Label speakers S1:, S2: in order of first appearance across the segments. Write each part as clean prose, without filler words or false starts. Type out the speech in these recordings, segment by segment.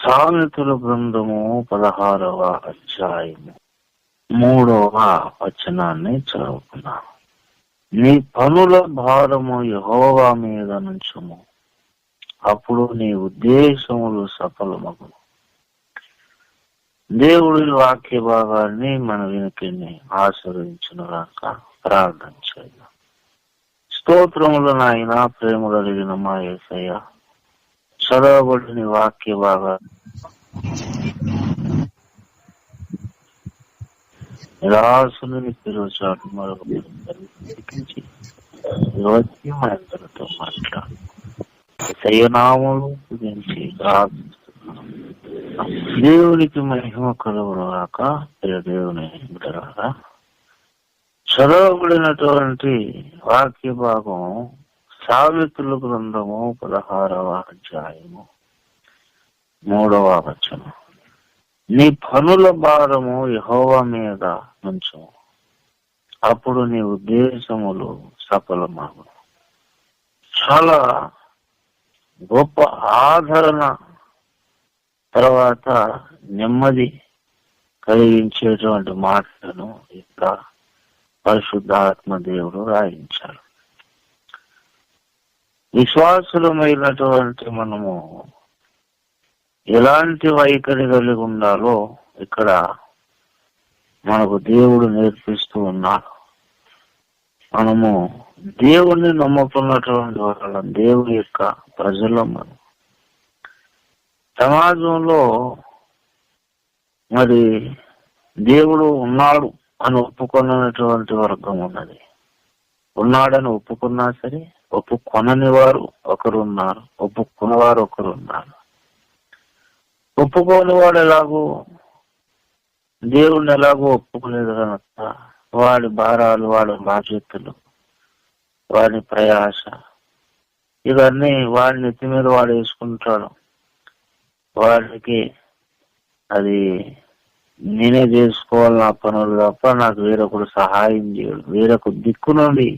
S1: సామెతల గ్రంథము 16వ అధ్యాయము 3వ వచనాన్ని చదువుకున్నాను. నీ పనుల భారము యెహోవా మీద నుంచుము, అప్పుడు నీ ఉద్దేశములు సఫలమగును. దేవుడి వాక్య భాగాన్ని మన వినికిని ఆశీర్వదించునుగాక. ప్రార్థన చేద్దాం. స్తోత్రములు నాయన, ప్రేమ కలిగిన మా యేసయ్య, చదవబడిన వాక్య భాగాన్ని నిరాశుని పిలుచాటు మరొక మనందరితో మాట్లాడు. సయ్యనామలు గురించి దేవునికి మహిమ కలుగునుగాక. దేవుని బిడ్డలారా, చదవబడినటువంటి వాక్య భాగం సామెతల గ్రంథము 16వ అధ్యాయము 3వ వచనం. నీ పనుల భారము యెహోవా మీద నుంచు, అప్పుడు నీ ఉద్దేశములు సఫలమగును. చాలా గొప్ప ఆదరణ, తర్వాత నెమ్మది కలిగించేటువంటి మాటలను ఇక్కడ పరిశుద్ధాత్మ దేవుడు రాయించారు. విశ్వాసులమైనటువంటి మనము ఎలాంటి వైఖరి కలిగి ఉండాలో ఇక్కడ మనకు దేవుడు నేర్పిస్తూ ఉన్నాడు. మనము దేవుణ్ణి నమ్ముకున్నటువంటి వాళ్ళం, దేవుని యొక్క ప్రజలం. మనం సమాజంలో మరి దేవుడు ఉన్నాడు అని ఒప్పుకున్నటువంటి వర్గం ఉన్నది. ఉన్నాడని ఒప్పుకున్నా సరే, ఒప్పుకొనని వారు ఒకరున్నారు, ఒప్పుకున్నవారు ఒకరున్నారు. ఒప్పుకోని వాడు ఎలాగో దేవుణ్ణి ఎలాగో ఒప్పుకోలేదు కనుక వాడి భారాలు, వాడి బాధ్యతలు, వాడి ప్రయాస, ఇవన్నీ వాడి నెత్తి మీద వాడు వేసుకుంటాడు. వాడికి అది నేనే చేసుకోవాలి నా పనులు తప్ప నాకు వేరొకడు సహాయం చేయడు, వేరొక దిక్కు నుండి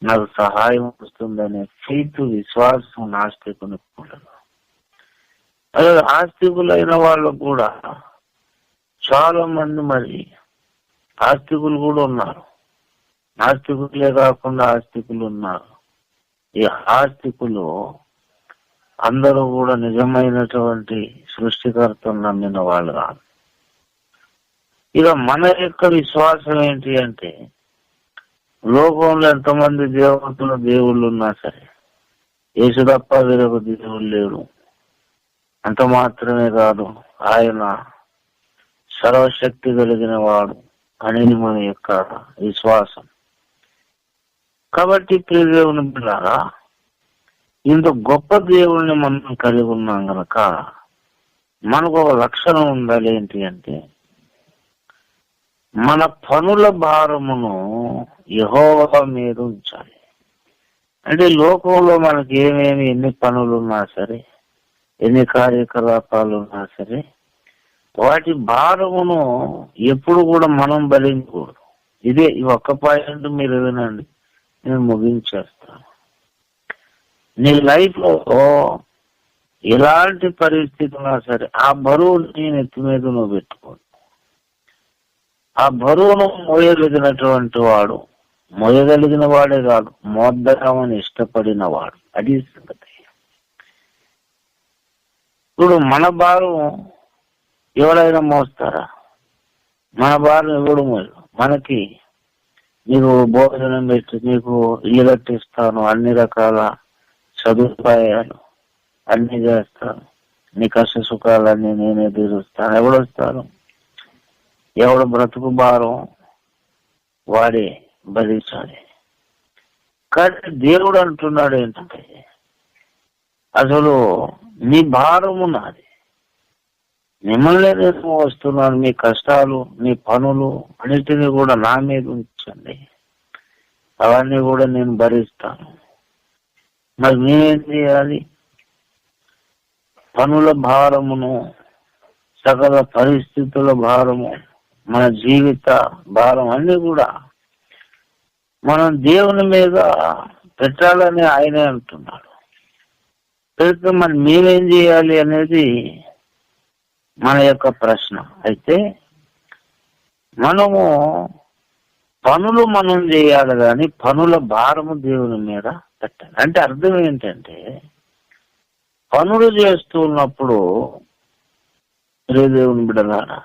S1: నాకు సహాయం వస్తుందనే ఫెయిత్, విశ్వాసం నాస్తికుని ఉండదు. అదే ఆస్తికులైన వాళ్ళకు కూడా చాలా మంది మరి ఆస్తికులు కూడా ఉన్నారు, నాస్తికులే కాకుండా ఆస్తికులు ఉన్నారు. ఈ ఆస్తికులు అందరూ కూడా నిజమైనటువంటి సృష్టికర్తను నమ్మిన వాళ్ళు కాదు. ఇక మన యొక్క విశ్వాసం ఏంటి అంటే, లోకంలో ఎంతమంది దేవతలు, దేవుళ్ళు ఉన్నా సరే యేసు తప్ప వేరొక దేవుడు లేడు. అంత మాత్రమే కాదు, ఆయన సర్వశక్తి కలిగిన వాడు అనేది మన యొక్క విశ్వాసం. కాబట్టి ప్రియ దేవుని బిడ్డలారా, ఇంత గొప్ప దేవుణ్ణి మనం కలిగి ఉన్నాం గనక మనకు ఒక లక్షణం ఉండాలి. ఏంటి అంటే, మన పనుల భారమును యెహోవా మీద ఉంచాలి. అంటే లోకంలో మనకి ఏమేమి ఎన్ని పనులు ఉన్నా సరే, ఎన్ని కార్యకలాపాలు ఉన్నా సరే, వాటి భారమును ఎప్పుడు కూడా మనం భరించకూడదు. ఇదే ఈ ఒక్క పాయింట్ మీరు వినండి, నేను ముగించేస్తాను. నీ లైఫ్ లో ఎలాంటి పరిస్థితి ఉన్నా సరే ఆ బరువు నీ నెత్తి మీద నువ్వు పెట్టుకోడు. ఆ బరువును మోయగలిగినటువంటి వాడు, మోయగలిగిన వాడే కాదు, మోద్దామని ఇష్టపడిన వాడు. అది సంగతి. ఇప్పుడు మన భారం ఎవరైనా మోస్తారా? మన భారం ఎవడు మోయడు. మనకి నీకు భోజనం పెట్టి, నీకు ఇల్లు కట్టిస్తాను, అన్ని రకాల సదుపాయాలు అన్ని చేస్తాను, నీ కష్ట సుఖాలన్నీ నేనే తీరుస్తాను. ఎవడొస్తాను? ఎవడు బ్రతుకు భారం వాడే భరించాలి. కానీ దేవుడు అంటున్నాడు ఏంటంటే, అసలు నీ భారము నాది, మిమ్మల్ని నేను వస్తున్నాను, మీ కష్టాలు, మీ పనులు అన్నిటినీ కూడా నా మీద ఉంచండి, అవన్నీ కూడా నేను భరిస్తాను. మరి నేనేం చేయాలి? పనుల భారమును, సకల పరిస్థితుల భారము, మన జీవిత భారం అన్ని కూడా మనం దేవుని మీద పెట్టాలని ఆయనే అంటున్నాడు. పెడితే మరి మేమేం చేయాలి అనేది మన యొక్క ప్రశ్న. అయితే మనము పనులు మనం చేయాలి కానీ పనుల భారము దేవుని మీద పెట్టాలి. అంటే అర్థం ఏంటంటే, పనులు చేస్తున్నప్పుడు దేవుని బిడ్డలారా,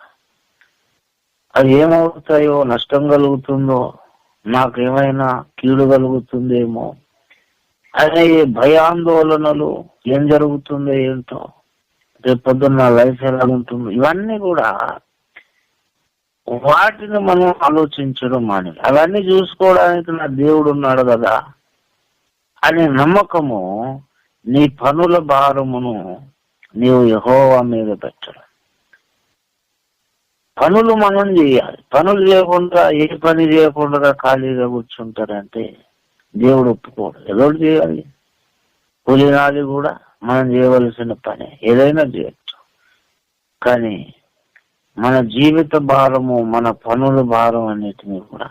S1: అది ఏమవుతాయో, నష్టం కలుగుతుందో, నాకేమైనా కీడు కలుగుతుందేమో అనే భయాందోళనలు, ఏం జరుగుతుందో ఏంటో, రేపు పొద్దున్న లైఫ్ ఎలా ఉంటుందో, ఇవన్నీ కూడా వాటిని మనం ఆలోచించడం మాని, అవన్నీ చూసుకోవడానికి నా దేవుడు ఉన్నాడు కదా అనే నమ్మకము, నీ పనుల భారమును నీవు యెహోవా మీద పెట్టడం. పనులు మనం చేయాలి. పనులు చేయకుండా, ఏ పని చేయకుండా ఖాళీగా కూర్చుంటారంటే దేవుడు ఒప్పుకోడు. ఏదో చేయాలి. కూలినాలి కూడా మనం చేయవలసిన పని, ఏదైనా చేయొచ్చు. కానీ మన జీవిత భారము, మన పనుల భారం అన్నిటినీ కూడా,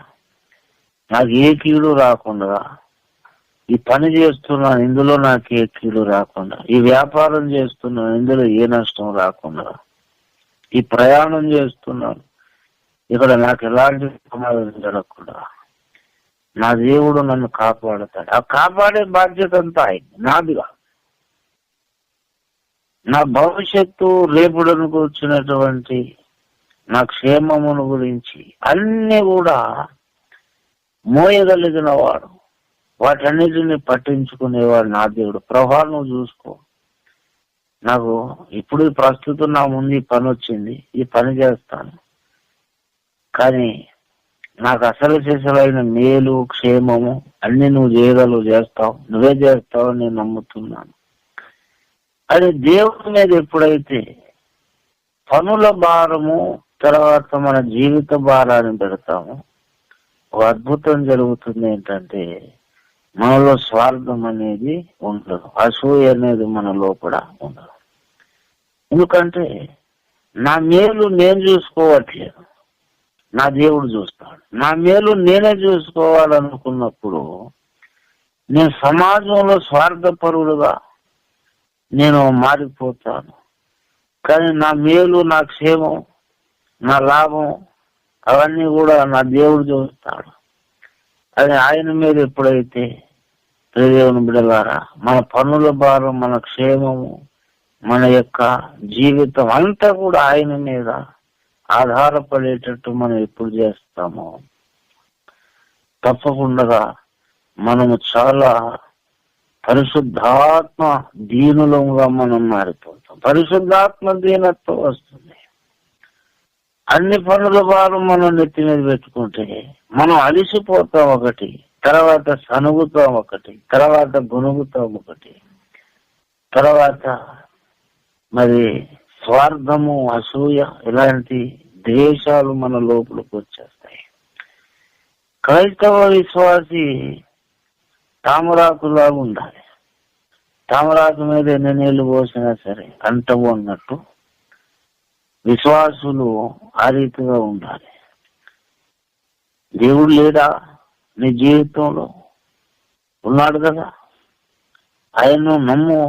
S1: నాకు ఏ కీడు రాకుండా, ఈ పని చేస్తున్నాను ఇందులో నాకు ఏ కీడు రాకుండా, ఈ వ్యాపారం చేస్తున్నాను ఇందులో ఏ నష్టం రాకుండా, ఈ ప్రయాణం చేస్తున్నాను ఇక్కడ నాకు ఎలాంటి ప్రమాదం జరగకుండా నా దేవుడు నన్ను కాపాడుతాడు. ఆ కాపాడే బాధ్యత అంతా నాదిగా. నా భవిష్యత్తు, రేపుడను కూర్చున్నటువంటి నా క్షేమమును గురించి అన్ని కూడా మోయగలిగిన వాడు, వాటన్నిటిని పట్టించుకునేవాడు నా దేవుడు. ప్రభా, నువ్వు చూసుకో, నాకు ఇప్పుడు ప్రస్తుతం నా ముందు ఈ పని వచ్చింది, ఈ పని చేస్తాను, కానీ నాకు అసలు చేసలైన మేలు, క్షేమము అన్ని నువ్వు చేయగలవు, చేస్తావు, నువ్వే చేస్తావు, నేను నమ్ముతున్నాను. అది దేవుడి మీద ఎప్పుడైతే పనుల భారము, తర్వాత మన జీవిత భారాన్ని పెడతాము, ఒక అద్భుతం జరుగుతుంది. ఏంటంటే, మనలో స్వార్థం అనేది ఉండదు, అసూయ అనేది మన లోపల ఉండదు. ఎందుకంటే నా మేలు నేను చూసుకోవట్లేదు, నా దేవుడు చూస్తాడు. నా మేలు నేనే చూసుకోవాలనుకున్నప్పుడు నేను సమాజంలో స్వార్థపరుడుగా నేను మారిపోతాను. కానీ నా మేలు, నా క్షేమం, నా లాభం అవన్నీ కూడా నా దేవుడు చూస్తాడు. అది ఆయన మీద ఎప్పుడైతే దేవుని బిడ్డలారా, మన పనుల భారం, మన క్షేమము, మన యొక్క జీవితం అంతా కూడా ఆయన మీద ఆధారపడేటట్టు మనం ఎప్పుడు చేస్తామో తప్పకుండా మనము చాలా పరిశుద్ధాత్మ దీనులంగా మనం మారిపోతాం. పరిశుద్ధాత్మ దీనత్వం వస్తుంది. అన్ని పనుల భారం మనం నెత్తి మీద పెట్టుకుంటే మనం అలిసిపోతాం ఒకటి, తర్వాత సనుగుతాం ఒకటి, తర్వాత గునుగుతాం ఒకటి, తర్వాత మరి స్వార్థము, అసూయ ఇలాంటి ద్వేషాలు మన లోపలికి వచ్చేస్తాయి. క్రైస్తవ విశ్వాసి తామరాకులాగా ఉండాలి. తామరాకు మీద ఎన్ని నీళ్లు పోసినా సరే అంటవు అన్నట్టు విశ్వాసులు ఆ రీతిగా ఉండాలి. దేవుడు లేడా నీ జీవితంలో? ఉన్నాడు కదా. ఆయన్ను నమ్ము,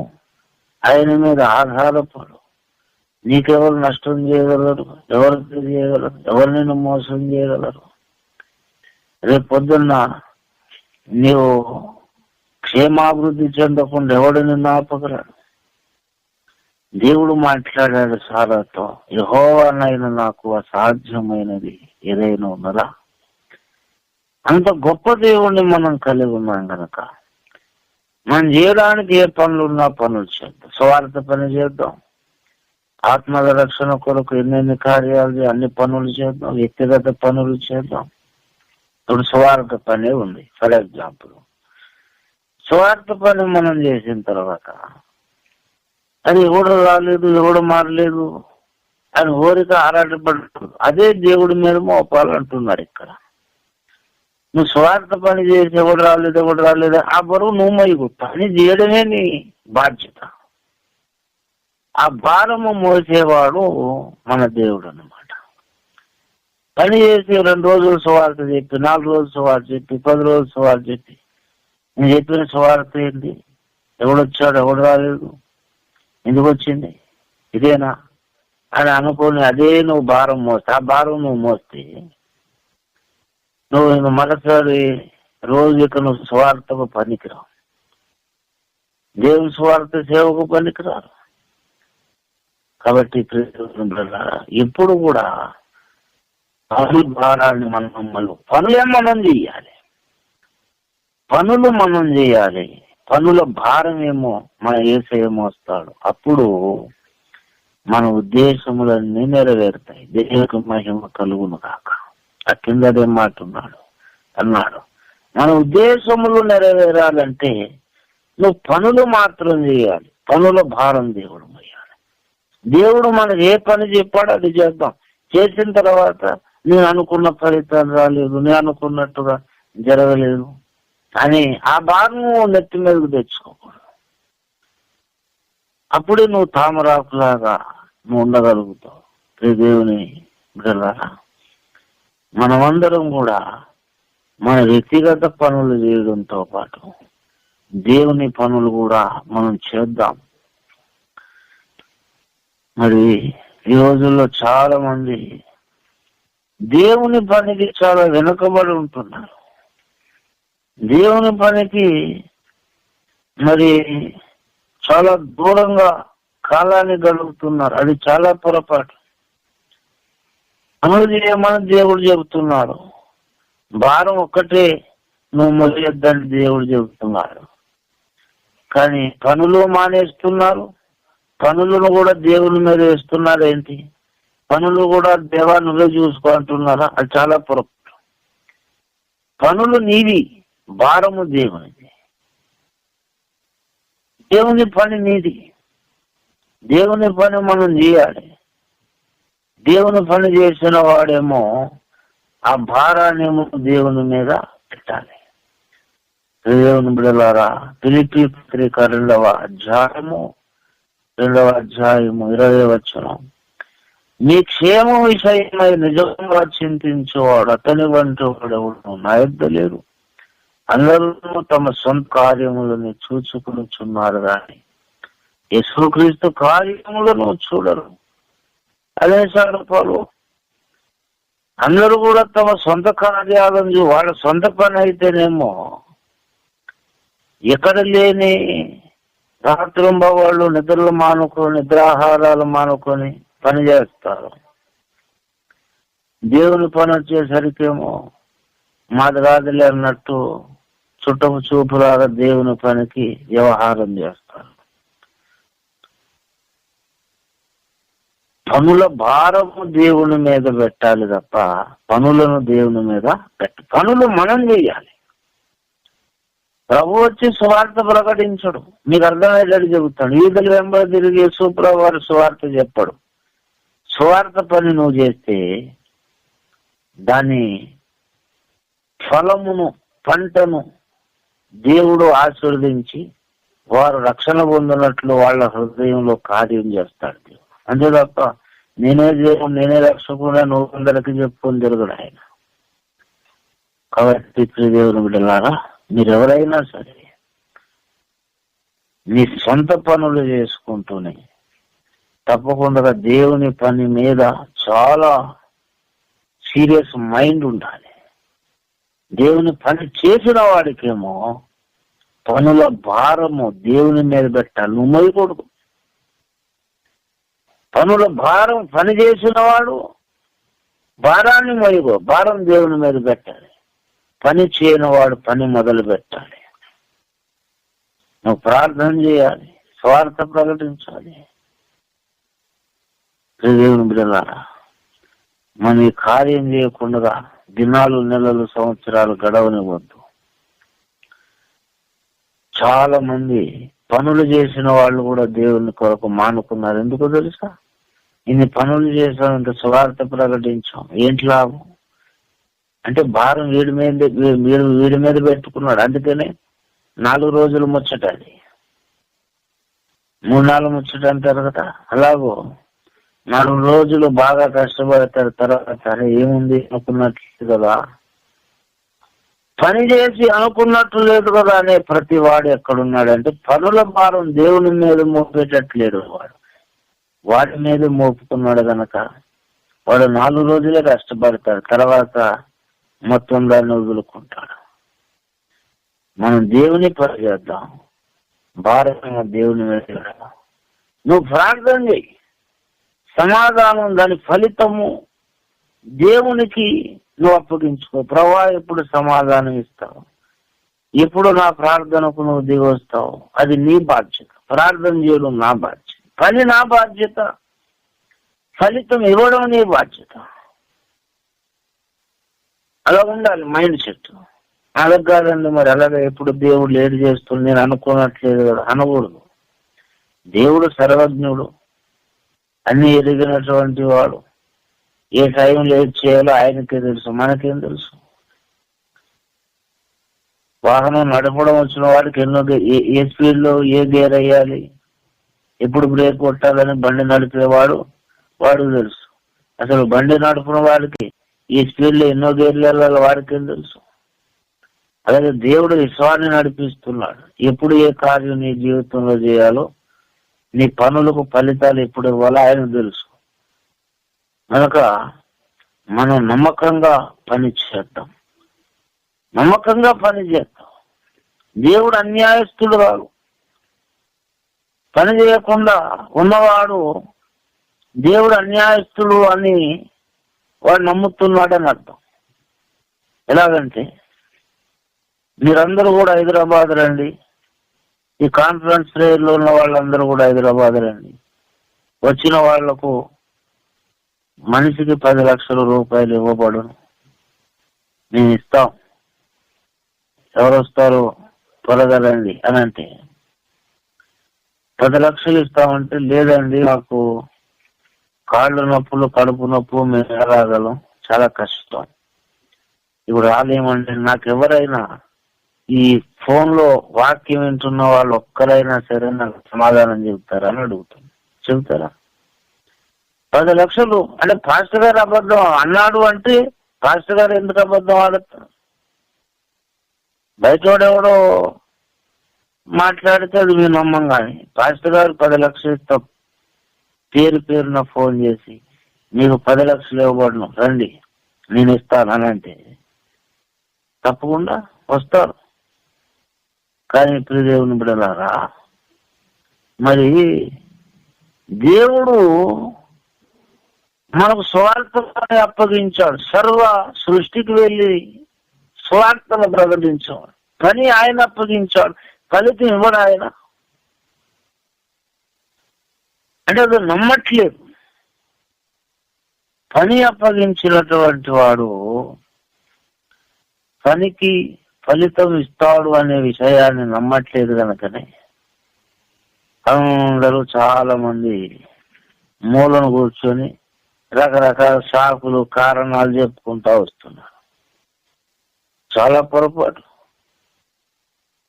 S1: ఆయన మీద ఆధారపడు. నీకెవరు నష్టం చేయగలరు? ఎవరు చేయగలరు? ఎవరు నిన్ను మోసం చేయగలరు? రేపు పొద్దున్న నీవు క్షేమాభివృద్ధి చెందకుండా ఎవడు నిన్ను ఆపగలడు? దేవుడు మాట్లాడాడు సారాతో, యెహోవానైనా నాకు అసాధ్యమైనది ఏదైనా ఉన్నదా? అంత గొప్ప దేవుణ్ణి మనం కలిగి ఉన్నాం కనుక మనం చేయడానికి ఏ పనులు ఉన్నా పనులు చేద్దాం. స్వార్థ పని చేద్దాం, ఆత్మల రక్షణ కొరకు ఎన్నెన్ని కార్యాలు, అన్ని పనులు చేద్దాం, వ్యక్తిగత పనులు చేద్దాం. ఇప్పుడు స్వార్థ పని ఉంది. ఫర్ ఎగ్జాంపుల్, స్వార్థ పని మనం చేసిన తర్వాత అది ఎవడు రాలేదు, ఎవడు మారలేదు అని ఓరిక ఆరాటపడు, అదే దేవుడి మీద మోపాలంటున్నారు ఇక్కడ. నువ్వు స్వార్థ పని చేసి ఎవడు రాలేదు ఆ బరువు నువ్వు మొయ్యకు. పని చేయడమే నీ బాధ్యత. ఆ భారము మోసేవాడు మన దేవుడు అన్నమాట. పని చేసి 2 రోజులు సువార్త చెప్పి, 4 రోజులు సువార్త చెప్పి, 10 రోజులు సువార్త చెప్పి, నేను చెప్పిన సువార్త ఏంటి? ఎవడొచ్చాడు, ఎవడు రాలేదు, ఎందుకు వచ్చింది? ఇదేనా? అని అనుకుని అదే నువ్వు భారం మోస్తే, ఆ భారం నువ్వు మోస్తే నువ్వు మరోసారి రోజు ఇక నువ్వు స్వార్థకు పనికిరావు, దేవుని స్వార్థ సేవకు పనికిరారు. కాబట్టి ఎప్పుడు కూడా పనుల భారాన్ని పనులే మనం చేయాలి, పనులు మనం చేయాలి. పనుల భారం ఏమో మన యేసయ్య మోస్తాడు. అప్పుడు మన ఉద్దేశములన్నీ నెరవేరుతాయి. దేవునికి మహిమ కలుగును కాక. ఆ కిందదే మాట అన్నాడు మన ఉద్దేశములు నెరవేరాలంటే నువ్వు పనులు మాత్రం చేయాలి. పనుల భారం దేవుడు మోయాలి. దేవుడు మనకు ఏ పని చెప్పాడో అది చేద్దాం. చేసిన తర్వాత నేను అనుకున్న ఫలితాలు రాలేదు, నేను అనుకున్నట్టుగా జరగలేదు అని ఆ భారం నెత్తి మీదకు తెచ్చుకోకూడదు. అప్పుడే నువ్వు తామరాకులాగా నువ్వు ఉండగలుగుతావు. దేవుని బిడ్డలారా, మనమందరం కూడా మన వ్యక్తిగత పనులు చేయడంతో పాటు దేవుని పనులు కూడా మనం చేద్దాం. మరి ఈ రోజుల్లో చాలా మంది దేవుని పనికి చాలా వెనుకబడి ఉంటున్నారు. దేవుని పనికి మరి చాలా దూరంగా కాలాన్ని గడుపుతున్నారు. అది చాలా పొరపాటు. పనులు చేయమని దేవుడు చెబుతున్నాడు. భారం ఒక్కటే నువ్వు మొదలెద్దని దేవుడు చెబుతున్నాడు. కానీ పనులు మానేస్తున్నారు. పనులను కూడా దేవుని మీద వేస్తున్నారు. ఏంటి పనులు కూడా దేవా నువ్వే చూసుకుంటున్నారా? అది చాలా పొరపాటు. పనులు నీవి, భారము దేవునిది. దేవుని పని నీది. దేవుని పని మనం చేయాలి. దేవుని పని చేసిన వాడేమో ఆ భారాన్నేమో దేవుని మీద పెట్టాలి. దేవుని బిడ్డలారా, ఫిలిప్పీ పత్రిక 2వ అధ్యాయము 20వ వచనం, మీ క్షేమ విషయమై నిజంగా చింతించేవాడు అతని వంటి వాడెవడు నా యొద్ద లేరు. అందరూ తమ సొంత కార్యములను చూచుకునిచున్నారు కానీ యేసుక్రీస్తు కార్యములను చూడరు. అదే సార్ అందరూ కూడా తమ సొంత కార్యాలను వాళ్ళ సొంత పని అయితేనేమో ఎక్కడ లేని రాత్రింబ వాళ్ళు నిద్రలు మానుకొని, నిద్రాహారాలు మానుకొని పని చేస్తారు. దేవుని పని వచ్చేసరికేమో మాది రాదులే అన్నట్టు చుట్టపు చూపులాగా దేవుని పనికి వ్యవహారం చేస్తారు. పనుల భారము దేవుని మీద పెట్టాలి తప్ప పనులను దేవుని మీద పనులు మనం చేయాలి. ప్రభు వచ్చి సువార్త ప్రకటించడు. మీకు అర్థమయ్యేటట్టు చెబుతాడు. ఈదులు వెంబడి తిరిగి యేసుప్రభు వారు సువార్త చెప్పడు. సువార్త పని నువ్వు చేస్తే దాని ఫలమును, పంటను దేవుడు ఆశీర్వదించి వారు రక్షణ పొందినట్లు వాళ్ళ హృదయంలో కార్యం చేస్తాడు దేవుడు. అంతే తప్ప నేనే దేవుడు, నేనే రక్షకుడా, నువ్వు అందరికి చెప్పుకొని తిరుగుడు ఆయన. కాబట్టి దేవుని బిడ్డలారా, మీరెవరైనా సరే మీ సొంత పనులు చేసుకుంటూనే తప్పకుండా దేవుని పని మీద చాలా సీరియస్ మైండ్ ఉండాలి. దేవుని పని చేసిన వాడికేమో పనుల భారము దేవుని మీద పెట్టాలి. నువ్వు మోయకూడదు. పనుల భారం పని చేసిన వాడు భారాన్ని మోయకో, భారం దేవుని మీద పెట్టాలి. పని చేయని వాడు పని మొదలు పెట్టాలి. నువ్వు ప్రార్థన చేయాలి, స్వార్థ ప్రకటించాలి. దేవుని బిడ్డలారా, మన ఈ కార్యం చేయకుండా దినాలు, నెలలు, సంవత్సరాలు గడవనివ్వద్దు. చాలా మంది పనులు చేసిన వాళ్ళు కూడా దేవుని కొరకు మానుకున్నారు. ఎందుకో తెలుసా? ఇన్ని పనులు చేసాం, ఇంత స్వార్థ ప్రకటించాం, ఏంటి లాభం అంటే భారం వీడి మీద పెట్టుకున్నాడు. అందుకనే 4 రోజులు ముచ్చట, అది 3 ముచ్చట అంటారు కదా. అలాగో 4 రోజులు బాగా కష్టపడతారు. తర్వాత ఏముంది అనుకున్నట్లు కదా, పని చేసి అనుకున్నట్టు లేదు కదా అనే ప్రతి వాడు ఎక్కడున్నాడు అంటే పనుల భారం దేవుని మీద మోపేటట్లేడు. వాడి మీద మోపుకున్నాడు గనక వాడు 4 రోజులే కష్టపడతాడు, తర్వాత మొత్తం దాన్ని వదులుకుంటాడు. మనం దేవుని పని చేద్దాం, భారతంగా దేవుని మీద వెళ్దాం. నువ్వు ప్రార్థన చేయి, సమాధానం దాని ఫలితము దేవునికి నువ్వు అప్పగించుకో. ప్రభువా ఎప్పుడు సమాధానం ఇస్తావు, ఎప్పుడు నా ప్రార్థనకు నువ్వు దిగొస్తావు, అది నీ బాధ్యత. ప్రార్థన చేయడం నా బాధ్యత, పని నా బాధ్యత, ఫలితం ఇవ్వడం నీ బాధ్యత. అలా ఉండాలి మైండ్ సెట్. అలాగ కాదండి, మరి అలాగే ఎప్పుడు దేవుడు లేట్ చేస్తుంది నేను అనుకోనట్లేదు కదా అనకూడదు. దేవుడు సర్వజ్ఞుడు, అన్ని ఎరిగినటువంటి వాడు. ఏ టైం లేట్ చేయాలో ఆయనకే తెలుసు, మనకేం తెలుసు. వాహనం నడపడం వచ్చిన వాడికి ఎన్నో ఏ స్పీడ్ లో ఏ గేర్ వేయాలి, ఎప్పుడు బ్రేక్ కొట్టాలని బండి నడిపేవాడు వాడికి తెలుసు. అసలు బండి నడుపున వాడికి ఈ స్పీడ్ లో ఎన్నో గేర్లు వెళ్ళాలి వాడికేం తెలుసు. అలాగే దేవుడు విశ్వాన్ని నడిపిస్తున్నాడు. ఎప్పుడు ఏ కార్యం నీ జీవితంలో చేయాలో, నీ పనులకు ఫలితాలు ఎప్పుడు ఇవ్వాలో ఆయనకు తెలుసు. కనుక మనం నమ్మకంగా పని చేద్దాం, నమ్మకంగా పని చేద్దాం. దేవుడు అన్యాయస్తుడు కాదు. పని చేయకుండా ఉన్నవాడు దేవుడు అన్యాయస్తుడు అని వాడు నమ్ముతున్నాడని అర్థం. ఎలాగంటే మీరందరూ కూడా హైదరాబాద్ రండి, ఈ కాన్ఫరెన్స్ ప్రేయర్లో ఉన్న వాళ్ళందరూ కూడా హైదరాబాద్ రండి. వచ్చిన వాళ్లకు మనిషికి 10 లక్షల రూపాయలు ఇవ్వబడును, మేము ఇస్తాం, ఎవరు వస్తారు త్వరగా రండి అని అంటే 10 లక్షలు ఇస్తామంటే లేదండి మాకు కాళ్ళు నొప్పులు కడుపు నొప్పు మేము రాగలం, చాలా కష్టం, ఇప్పుడు రాలేమంటే నాకు ఎవరైనా ఈ ఫోన్ లో వాక్యం వింటున్న వాళ్ళు ఒక్కరైనా సరే నాకు సమాధానం చెబుతారా అని అడుగుతాను. చెబుతారా? 10 లక్షలు అంటే పాస్టర్ గారు అబద్ధం అన్నాడు అంటే పాస్టర్ గారు ఎందుకు అబద్ధం ఆడతారు? బయటోడెవడో మాట్లాడితే అది మీ నమ్మం. కానీ పాస్టర్ గారు 10 లక్షలు ఇస్తాం పేరున ఫోన్ చేసి మీకు 10 లక్షలు ఇవ్వబడను రండి నేను ఇస్తాను అని అంటే తప్పకుండా వస్తారు. కానీ ఇప్పుడు దేవుని బిడ్డలారా, మరి దేవుడు మనకు స్వార్థాన్ని అప్పగించాడు. సర్వ సృష్టికి వెళ్ళి స్వార్థను ప్రకటించాడు. పని ఆయన అప్పగించాడు, ఫలితం ఇవ్వడు ఆయన. అంటే అది నమ్మట్లేదు. పని అప్పగించినటువంటి వాడు పనికి ఫలితం ఇస్తాడు అనే విషయాన్ని నమ్మట్లేదు కనుకనే అందరూ చాలా మంది మూలను కూర్చొని రకరకాల సాకులు కారణాలు చెప్పుకుంటా వస్తున్నారు. చాలా పొరపాటు.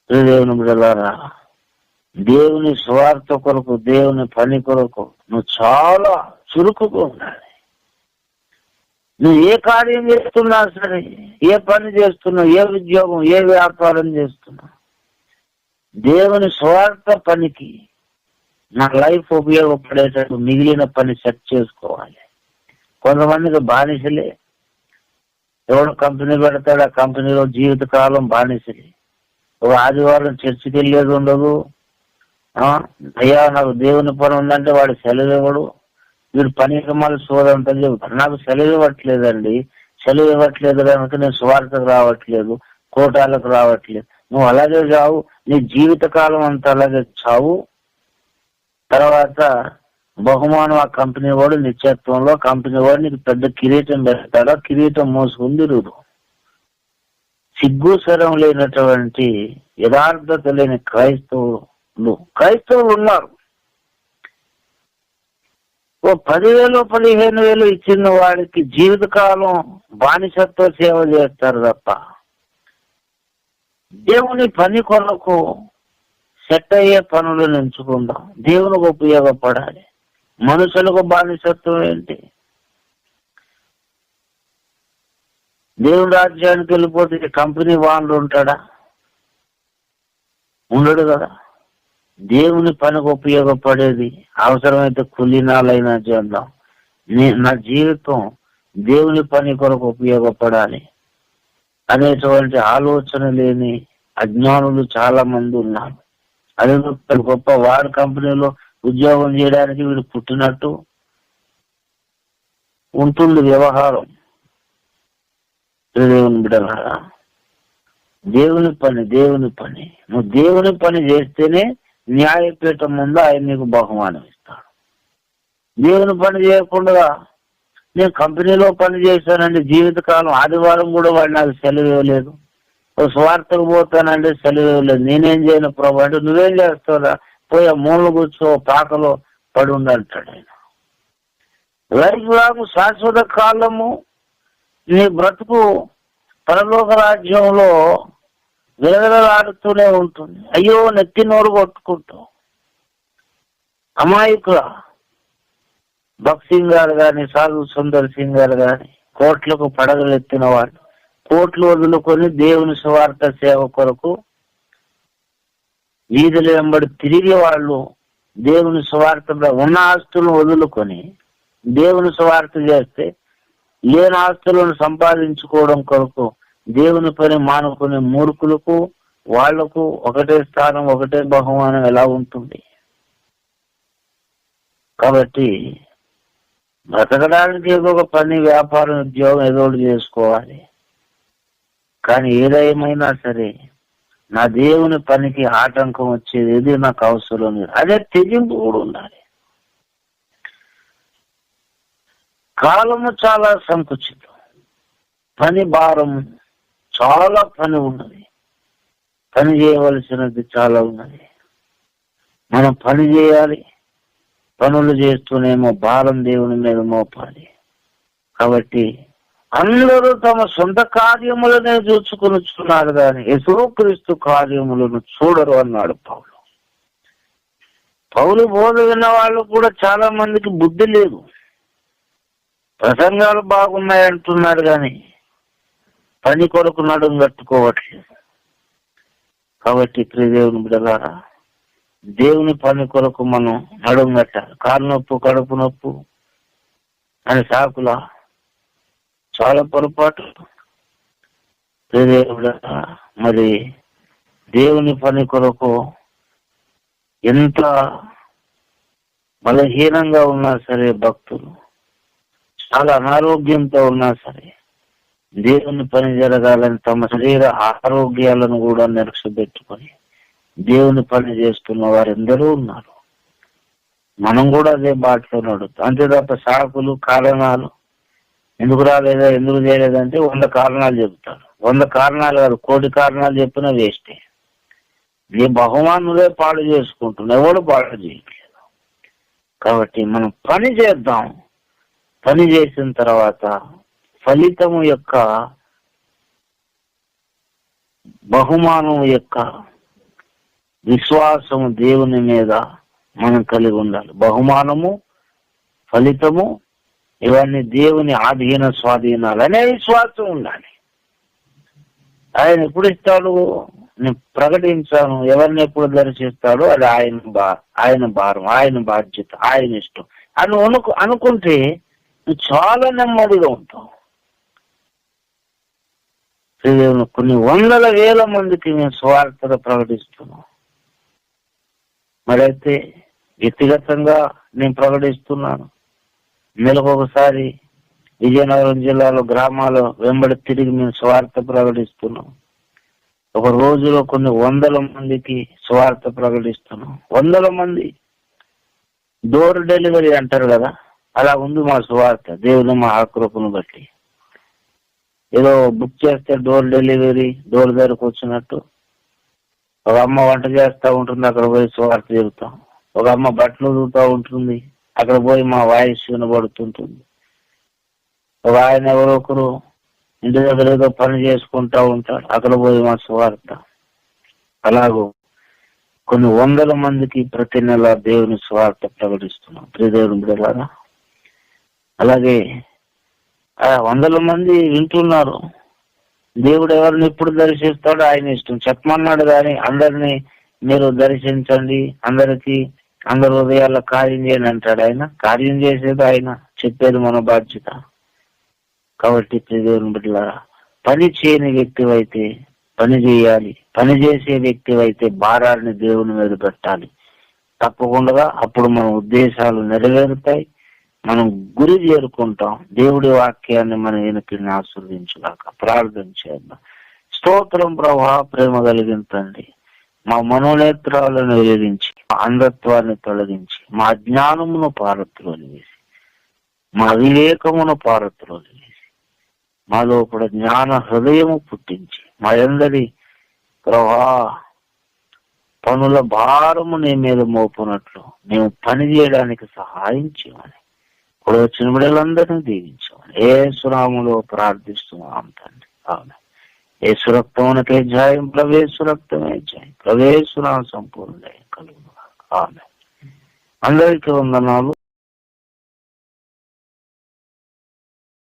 S1: దేవుని బిడ్డలారా, దేవుని స్వార్థ కొరకు, దేవుని పని కొరకు నువ్వు చాలా చురుకుగా ఉండాలి. నువ్వు ఏ కార్యం చేస్తున్నా సరే, ఏ పని చేస్తున్నావు, ఏ ఉద్యోగం, ఏ వ్యాపారం చేస్తున్నావు, దేవుని స్వార్థ పనికి నా లైఫ్ ఉపయోగపడేటట్టు మిగిలిన పని సెట్ చేసుకోవాలి. కొంతమందికి బానిసలే. ఎవడు కంపెనీ పెడతాడు, ఆ కంపెనీలో జీవితకాలం బానిసలే. ఒక ఆదివారం చర్చికి వెళ్ళేది ఉండదు. అయ్యా నాకు దేవుని పని ఉందంటే వాడు సెలవు ఇవ్వడు. వీడు పనికి మళ్ళీ సోదంతా చెబుతాడు. నాకు సెలవు ఇవ్వట్లేదండి, సెలవు ఇవ్వట్లేదు కనుక నేను స్వార్థకు రావట్లేదు, కోటాలకు రావట్లేదు. నువ్వు అలాగే చావు, నీ జీవితకాలం అంతా అలాగే చావు. తర్వాత బహుమానం ఆ కంపెనీ వాడు నిత్యత్వంలో కంపెనీ వాడు నీకు పెద్ద కిరీటం పెడతాడు, కిరీటం మోసుకుని తిరుగుదు. సిగ్గుసరం లేనటువంటి యథార్థత లేని క్రైస్తవులు ఉన్నారు. ఓ 10,000 15,000 ఇచ్చిన వాడికి జీవితకాలం బానిసత్వ సేవ చేస్తారు తప్ప దేవుని పని కొరకు సెట్ అయ్యే పనులను ఎంచుకుందాం. దేవునికి ఉపయోగపడాలి. మనుషులకు బానిసత్వం ఏంటి? దేవుని రాజ్యానికి వెళ్ళిపోతే కంపెనీ వానరు ఉంటాడా? ఉండడు కదా. దేవుని పనికి ఉపయోగపడేది, అవసరమైతే కూలీనాలైనా చేద్దాం. నా జీవితం దేవుని పని కొరకు ఉపయోగపడాలి అనేటువంటి ఆలోచన లేని అజ్ఞానులు చాలా మంది ఉన్నారు. అదే గొప్ప వారి కంపెనీలో ఉద్యోగం చేయడానికి వీడు పుట్టినట్టు ఉంటుంది వ్యవహారం. దేవుని బిడ్డలారా, దేవుని పని నువ్వు దేవుని పని చేస్తేనే న్యాయపీఠం ముందు ఆయన నీకు బహుమానం ఇస్తాడు. దేవుని పని చేయకుండా నేను కంపెనీలో పని చేశానండి జీవితకాలం, ఆదివారం కూడా వాడు నాకు సెలవు ఇవ్వలేదు, స్వార్థకు పోతానంటే సెలవు ఇవ్వలేదు, నేనేం చేయను ప్రభు అంటే నువ్వేం చేస్తావురా, పోయి మూల కూర్చో పాకలో పడి ఉండంటాడు ఆయన. లైఫ్ లాంగ్ శాశ్వత కాలము నీ బ్రతుకు పరలోక రాజ్యంలో విలవిలలాడుతూనే ఉంటుంది. అయ్యో నెత్తి నోరు కొట్టుకుంటావు. అమాయకుల భక్త్ సింగ్ గారు కానీ, సాధు సుందర్ సింగ్ గారు కానీ, కోట్లకు పడగలు ఎత్తిన వాళ్ళు, కోట్లు వదులుకొని దేవుని సువార్త సేవ కొరకు వీధులు వెంబడి తిరిగి వాళ్ళు దేవుని సువార్త ఉన్న ఆస్తులను వదులుకొని దేవుని సువార్త చేస్తే లేని ఆస్తులను సంపాదించుకోవడం కొరకు దేవుని పని మానుకునే మూర్ఖులకు వాళ్లకు ఒకటే స్థానం, ఒకటే బహుమానం ఎలా ఉంటుంది? కాబట్టి బ్రతకడానికి ఏదో ఒక పని, వ్యాపారం, ఉద్యోగం ఏదో ఒకటి చేసుకోవాలి. కానీ ఏదేమైనా సరే నా దేవుని పనికి ఆటంకం వచ్చేది ఏది నాకు అవసరం లేదు, అదే తెగింపు కూడా ఉండాలి. కాలము చాలా సంకుచితం, పని భారం, చాలా పని ఉన్నది, పని చేయవలసినది చాలా ఉన్నది. మనం పని చేయాలి, పనులు చేస్తూనేమో భారం దేవుని మీద మోపాలి. కాబట్టి అందరూ తమ సొంత కార్యములనే చూసుకునిచున్నారు కానీ యేసుక్రీస్తు కార్యములను చూడరు అన్నాడు పౌలు. పౌలు బోధ విన్న వాళ్ళు కూడా చాలా మందికి బుద్ధి లేదు. ప్రసంగాలు బాగున్నాయి అంటున్నారు కానీ పని కొరకు నడుం కట్టుకోవట్లేదు. కాబట్టి ప్రియదేవుని బిడ్డలారా, దేవుని పని కొరకు మనం నడుం కట్టాలి. కాలు నొప్పు, కడుపు నొప్పు అని సాకులా చాలా పొరపాటు. మరి దేవుని పని కొరకు ఎంత బలహీనంగా ఉన్నా సరే, భక్తులు చాలా అనారోగ్యంతో ఉన్నా సరే దేవుని పని జరగాలని తమ శరీర ఆరోగ్యాలను కూడా నిరక్షపెట్టుకొని దేవుని పని చేస్తున్న వారు ఎందరో ఉన్నారు. మనం కూడా అదే బాటలో నడుస్తాం. అంతే తప్ప సాకులు, కారణాలు, ఎందుకు రాలేదా, ఎందుకు చేయలేదంటే 100 కారణాలు చెబుతారు. 100 కారణాలు కాదు, 1,000,000 కారణాలు చెప్పినా వేస్టే. నీ బహుమానులే పాడు చేసుకుంటున్నావు, ఎవడు పాడు చేయట్లేదు. కాబట్టి మనం పని చేద్దాం. పని చేసిన తర్వాత ఫలితము యొక్క, బహుమానం యొక్క విశ్వాసము దేవుని మీద మనం కలిగి ఉండాలి. బహుమానము, ఫలితము ఇవన్నీ దేవుని ఆధీన స్వాధీనాలు అనే విశ్వాసం ఉండాలి. ఆయన ఎప్పుడు ఇస్తాడు, నేను ప్రకటించాను, ఎవరిని ఎప్పుడు దర్శిస్తాడో అది ఆయన భారం, ఆయన బాధ్యత, ఆయన ఇష్టం అని అనుకుంటే నువ్వు చాలా నెమ్మదిగా ఉంటావు. కొన్ని 100,000 మందికి మేము స్వార్థత ప్రకటిస్తున్నాం. మరైతే వ్యక్తిగతంగా నేను ప్రకటిస్తున్నాను. నెలకొకసారి విజయనగరం జిల్లాలో గ్రామాల వెంబడి తిరిగి మేము స్వార్థ ప్రకటిస్తున్నాం. ఒక రోజులో కొన్ని 100 మందికి స్వార్థ ప్రకటిస్తున్నాం. 100 మంది డోర్ డెలివరీ అంటారు కదా, అలా ఉంది మా స్వార్థ. దేవుని మా ఆకృపను బట్టి ఏదో బుక్ చేస్తే డోర్ డెలివరీ, డోర్ దగ్గరకు వచ్చినట్టు. ఒక అమ్మ వంట చేస్తూ ఉంటుంది, అక్కడ పోయి స్వార్థ చెబుతాం. ఒక అమ్మ బట్టలు ఉదుగుతూ ఉంటుంది, అక్కడ పోయి మా వాయిస్ వినబడుతుంటుంది. ఒక ఆయన ఎవరో ఒకరు ఇంటి దగ్గర ఏదో పని చేసుకుంటా ఉంటాడు, అక్కడ పోయి మా స్వార్థ. అలాగూ కొన్ని 100 మందికి ప్రతి నెల దేవుని స్వార్థ ప్రకటిస్తున్నాం. ప్రియదేవుని బిడ్డలారా, అలాగే 100 మంది వింటున్నారు. దేవుడు ఎవరిని ఎప్పుడు దర్శిస్తాడో ఆయన ఇష్టం చెప్పమన్నాడు కానీ అందరినీ మీరు దర్శించండి, అందరి హృదయాల్లో కార్యం చేయండి అంటాడు ఆయన. కార్యం చేసేది ఆయన, చెప్పేది మన బాధ్యత. కాబట్టి దేవుని బిడ్డలారా, పని చేయని వ్యక్తి అయితే పని చేయాలి, పని చేసే వ్యక్తి అయితే భారాన్ని దేవుని మీద పెట్టాలి. తప్పకుండా అప్పుడు మన ఉద్దేశాలు నెరవేరుతాయి, మనం గురి చేరుకుంటాం. దేవుడి వాక్యాన్ని మనం వెనుకని ఆస్వాదించలాక ప్రార్థన చేద్దాం. స్తోత్రం ప్రభా, ప్రేమ కలిగించండి. మా మనోనేత్రాలను వెలిగించి, మా అంధత్వాన్ని తొలగించి, మా జ్ఞానమును పారత్రోలు వేసి, మా వివేకమును పారత్రోలు వేసి, మాలో కూడా జ్ఞాన హృదయము పుట్టించి, మా అందరి ప్రభా పనుల భారము నీ మీద మోపునట్లు మేము పని చేయడానికి సహాయం చేయమని, ఇప్పుడు వచ్చిన బిడ్డలందరినీ దీవించమని యేసు నామములో ప్రార్థిస్తున్నాం తండ్రి. అవును, యేసు రక్తమునకే జయం, ప్రవేశు రక్తమే జయం, ప్రవేశునా సంపూర్ణ జయం కలుగును. ఆమె అందరికీ వందనాలు.